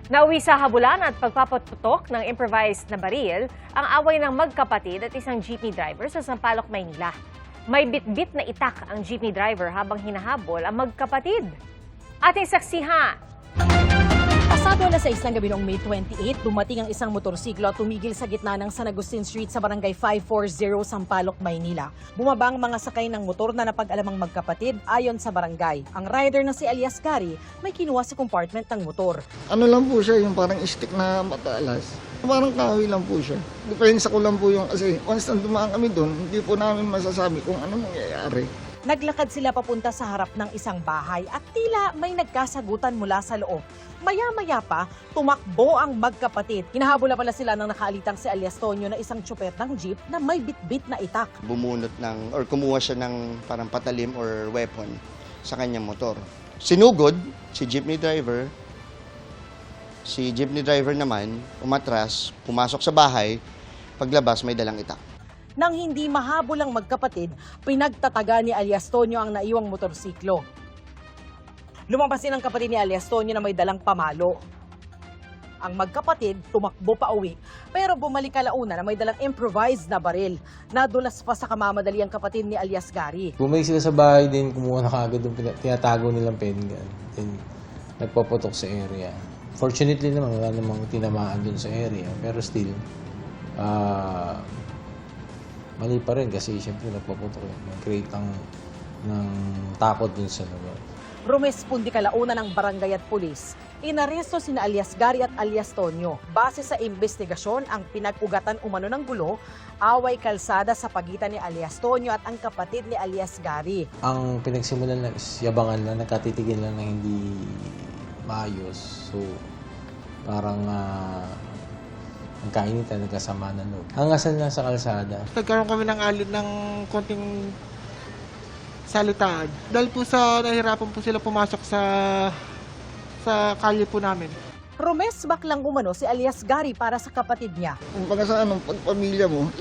Nauwi sa habulan at pagpapaputok ng improvised na baril ang away ng magkapatid at isang jeepney driver sa Sampaloc, Maynila. May bitbit na itak ang jeepney driver habang hinahabol ang magkapatid. Ating saksihan. Pasado alas 6 ng gabi noong May 28, dumating ang isang motorsiklo at tumigil sa gitna ng San Agustin Street sa barangay 540, Sampaloc, Maynila. Bumaba ang mga sakay ng motor na napag-alamang magkapatid ayon sa barangay. Ang rider na si Alias Gary may kinuha sa compartment ng motor. Ano lang po siya, yung parang stick na matalas. Parang kahoy lang po siya. Depensa ko lang po yung kasi once na dumaan kami doon, hindi po namin masasabi kung ano mangyayari. Naglakad sila papunta sa harap ng isang bahay at tila may nagkasagutan mula sa loob. Maya-maya pa, tumakbo ang magkapatid. Hinahabol pala sila ng nakaalitang si Alias Tonyo na isang tsuper ng jeep na may bitbit na itak. Bumunot ng or kumuha siya ng parang patalim or weapon sa kanyang motor. Sinugod si jeepney driver. Si jeepney driver naman umatras, pumasok sa bahay, paglabas may dalang itak. Nang hindi mahabol ang magkapatid, pinagtataga ni Alias Tonyo ang naiwang motorsiklo. Lumabas din ang kapatid ni Alias Tonyo na may dalang pamalo. Ang magkapatid tumakbo pa uwi, pero bumalik kalauna na may dalang improvised na baril. Nadulas pa sa kamamadali ang kapatid ni Alias Gary. Bumalik sila sa bahay din, kumuha na kaagad yung tinatago nilang pen gun. Then, nagpaputok sa area. Fortunately naman, wala namang tinamaan dun sa area. Pero still, mali pa rin kasi siyempre nagpaputok. Nag-create ng takot dun sa lugar. Rumespondi kalauna ng barangay at pulis. Inaresto sina Alias Gary at Alias Tonyo. Base sa investigasyon, ang pinag-ugatan umano ng gulo, away kalsada sa pagitan ni Alias Tonyo at ang kapatid ni Alias Gary. Ang pinagsimulan lang is yabangan lang, nakatitigil lang na hindi maayos. So, parang nagkainitan, nagkasama na loob. Hangasan lang sa kalsada. Nagkaroon kami ng alin ng konting salitaan. Dahil po sa nahirapan po sila pumasok sa kalye po namin. Rumesbak lang umano si Alias Gary para sa kapatid niya. Kung baga sa anong pagpamilya mo,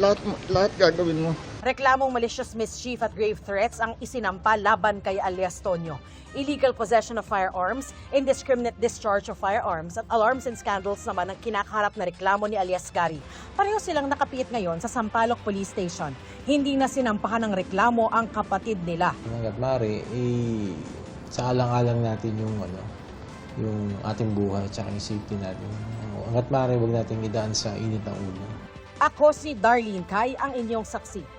lahat gagawin mo. Reklamong malicious mischief at grave threats ang isinampa laban kay Alias Tonyo. Illegal possession of firearms, indiscriminate discharge of firearms at alarms and scandals naman ang kinakaharap na reklamo ni Alias Gary. Pareho silang nakapiit ngayon sa Sampaloc Police Station. Hindi na sinampahan ng reklamo ang kapatid nila. Hanggat maaari, sa alang-alang natin yung ating buhay at saka yung safety natin. Hanggat maaari, huwag natin idaan sa init ng ulo. Ako si Darlene Kai, ang inyong saksi.